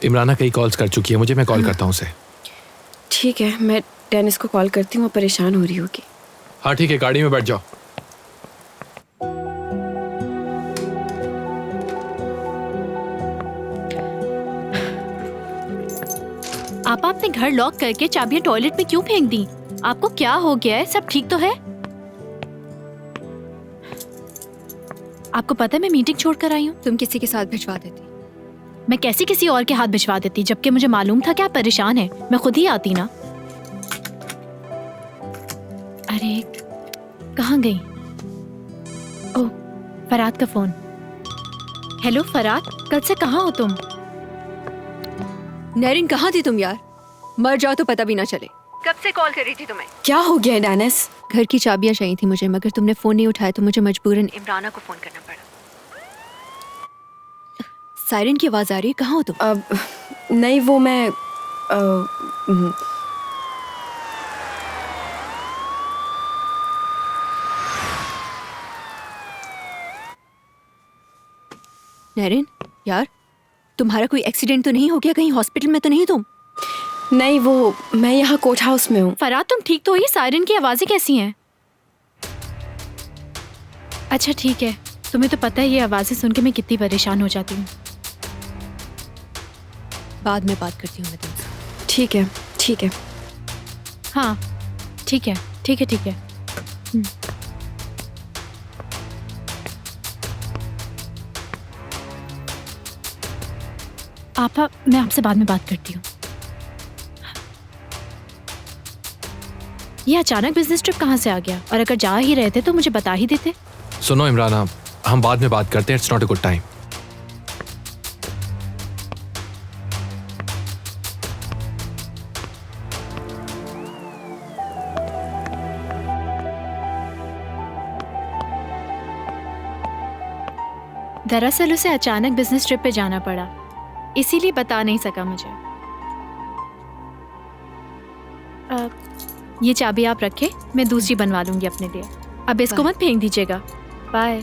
इमराना कई कॉल्स कर चुकी है मुझे, मैं कॉल करता हूँ उसे। ठीक है, मैं डेनिस को कॉल करती हूँ, वो परेशान हो रही होगी। हाँ ठीक है, गाड़ी में बैठ जाओ। आप अपने घर लॉक करके चाबियां टॉयलेट में क्यों फेंक दी? आपको क्या हो गया है? सब ठीक तो है? आपको पता है मैं मीटिंग छोड़ कर आई हूँ। तुम किसी के साथ भिजवा देती। मैं कैसे किसी और के हाथ भिजवा देती, जबकि मुझे मालूम था कि आप परेशान हैं। मैं खुद ही आती ना। अरे कहाँ गई? ओह, फराद का फोन। हेलो फराद, कल से कहाँ हो तुम? नैरिन कहाँ थी तुम यार? मर जाओ तो पता भी ना चले। कब से कॉल कर रही थी तुम्हें? क्या हो गया है डेनिस? घर की चाबियां चाहिए थी मुझे, मगर तुमने फोन नहीं उठाया तो मुझे मजबूरन इमराना को फोन करना पड़ा। सायरन की आवाज आ रही है, कहाँ हो तुम? नहीं वो मैं नैरिन यार, तुम्हारा कोई एक्सीडेंट तो नहीं हो गया? कहीं हॉस्पिटल में तो नहीं तुम? नहीं वो मैं यहाँ कोर्ट हाउस में हूँ। फराद तुम ठीक तो हो? ये सायरन की आवाजें कैसी हैं? अच्छा ठीक है, तुम्हें तो पता है ये आवाजें सुन के मैं कितनी परेशान हो जाती हूँ। बाद में बात करती हूँ मैं तुमसे। ठीक है ठीक है। हाँ ठीक है ठीक है ठीक है। आपा मैं आपसे बाद में बात करती हूँ। ये अचानक बिजनेस ट्रिप कहाँ से आ गया? और अगर जा ही रहे थे तो मुझे बता ही देते। सुनो इमराना, हम बाद में बात करते हैं, it's not a good time. दरअसल उसे अचानक बिजनेस ट्रिप पे जाना पड़ा, इसीलिए बता नहीं सका मुझे। ये चाबी आप रखें, मैं दूसरी बनवा लूंगी अपने लिए। अब इसको मत फेंक दीजिएगा। बाय।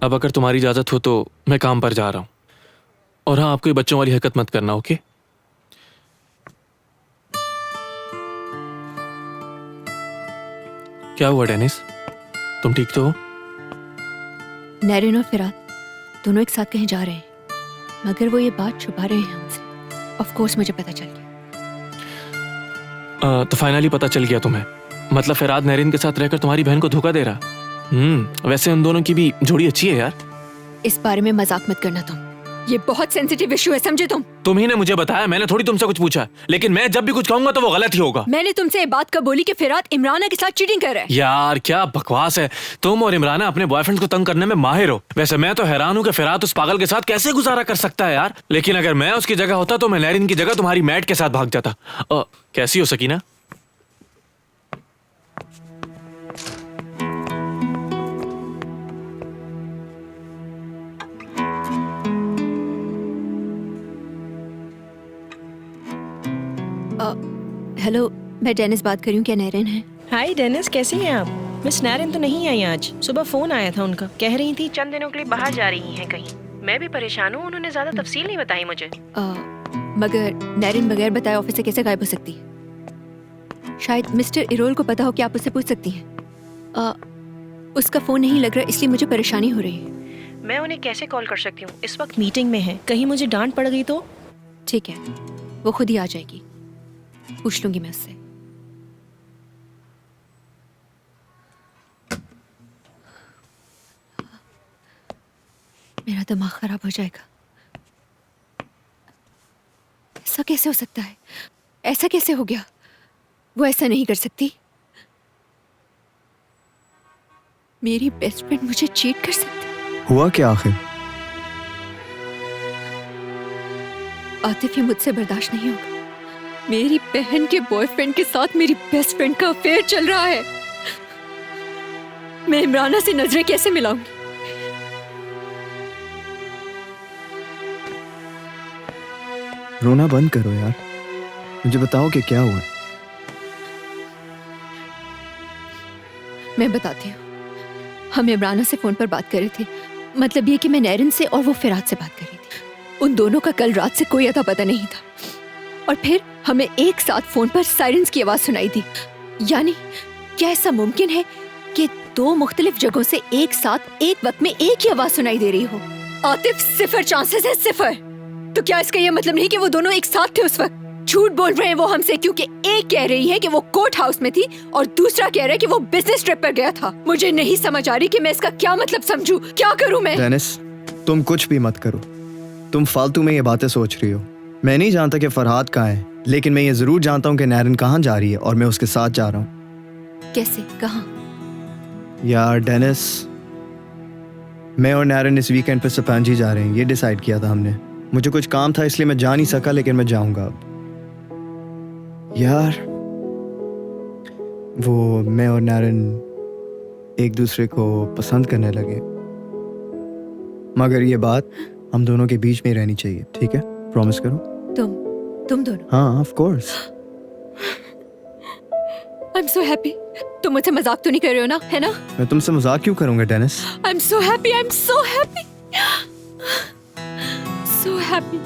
अब अगर तुम्हारी इजाजत हो तो मैं काम पर जा रहा हूं। और हाँ, आप कोई बच्चों वाली हरकत मत करना, ओके? क्या हुआ डेनिस, तुम ठीक तो हो? नैरिन और फिराद दोनों एक साथ कहीं जा रहे हैं, मगर वो ये बात छुपा रहे हैं हमसे। ऑफ कोर्स मुझे पता चल गया। तो फाइनली पता चल गया तुम्हें? मतलब फिराद नैरिन के साथ रहकर तुम्हारी बहन को धोखा दे रहा? वैसे उन दोनों की भी जोड़ी अच्छी है यार। इस बारे में मजाक मत करना तुम, ये बहुत सेंसिटिव इशू है, समझे तुम? तुम ही ने मुझे बताया, मैंने थोड़ी तुमसे कुछ पूछा। लेकिन मैं जब भी कुछ कहूंगा तो वो गलत ही होगा। मैंने तुमसे ये बात कब बोली कि फिराद इमराना के साथ चीटिंग कर रहा है? यार क्या बकवास है। तुम और इमराना अपने बॉयफ्रेंड को तंग करने में माहिर हो। वैसे मैं तो हैरान हूँ कि फिराद उस पागल के साथ कैसे गुजारा कर सकता है यार। लेकिन अगर मैं उसकी जगह होता तो मैं नैरिन की जगह तुम्हारी मैट के साथ भाग जाता। कैसी हो सकीना? हेलो, मैं डेनिस बात कर रही हूँ, क्या नैरिन है? हाय डेनिस, कैसी हैं आप? मिस नैरिन तो नहीं आई आज। सुबह फोन आया था उनका, कह रही थी चंद दिनों के लिए बाहर जा रही हैं कहीं। मैं भी परेशान हूँ, उन्होंने ज्यादा तफसील नहीं बताई मुझे। मगर नैरिन बगैर बताए ऑफिस से कैसे गायब हो सकती है? शायद मिस्टर इरोल को पता हो कि आप उससे पूछ सकती हैं। उसका फोन नहीं लग रहा, इसलिए मुझे परेशानी हो रही है। मैं उन्हें कैसे कॉल कर सकती हूँ? इस वक्त मीटिंग में है, कहीं मुझे डांट पड़ गई तो? ठीक है, वो खुद ही आ जाएगी, पूछ लूंगी मैं उससे। मेरा दिमाग खराब हो जाएगा। ऐसा कैसे हो सकता है? ऐसा कैसे हो गया? वो ऐसा नहीं कर सकती। मेरी बेस्ट फ्रेंड मुझे चीट कर सकती? हुआ क्या आखिर? आतिफ, ये मुझसे बर्दाश्त नहीं होगा। मेरी बहन के बॉयफ्रेंड के साथ मेरी बेस्ट फ्रेंड का अफेयर चल रहा है। मैं इमराना से नजरें कैसे मिलाऊंगी? रोना बंद करो यार, मुझे बताओ कि क्या हुआ। मैं बताती हूँ। हम इमराना से फोन पर बात कर रहे थे, मतलब ये कि मैं नैरिन से और वो फिरात से बात कर रही थी। उन दोनों का कल रात से कोई अता पता नहीं था, और फिर हमें एक साथ फोन पर सायरन्स की आवाज सुनाई दी। यानी क्या ऐसा मुमकिन है कि दो मुख्तलिफ जगहों से एक साथ एक वक्त में एक ही आवाज सुनाई दे रही हो? आतिफ, 0 चांसेस है, 0। तो क्या इसका ये मतलब नहीं कि वो दोनों एक साथ थे उस वक्त? झूठ बोल रहे हैं वो हमसे, क्योंकि एक कह रही है कि वो कोर्ट हाउस में थी और दूसरा कह रहा है कि वो बिजनेस ट्रिप पर गया था। मुझे नहीं समझ आ रही कि मैं इसका क्या मतलब समझूं, क्या करूं मैं? डेनिस, तुम कुछ भी मत करो। तुम फालतू में ये बातें सोच रही हो। मैं नहीं जानता कि फरहाद कहाँ है, लेकिन मैं ये जरूर जानता हूँ कि नैरिन कहाँ जा रही है, और मैं उसके साथ जा रहा हूँ। कैसे, कहाँ? यार डेनिस, मैं और नैरिन इस वीकेंड पे सपांजी जा रहे हैं, ये डिसाइड किया था हमने। मुझे कुछ काम था इसलिए मैं जा नहीं सका, लेकिन मैं जाऊंगा अब। यार वो मैं और नैरिन एक दूसरे को पसंद करने लगे, मगर ये बात हम दोनों के बीच में ही रहनी चाहिए, ठीक है? प्रॉमिस करो। तुम दोनों? हाँ, of course. I am so happy. तुम मुझसे मजाक तो नहीं कर रहे हो ना, है ना? मैं तुमसे मजाक क्यों करूंगा Dennis? I am so happy, I am so happy, so happy.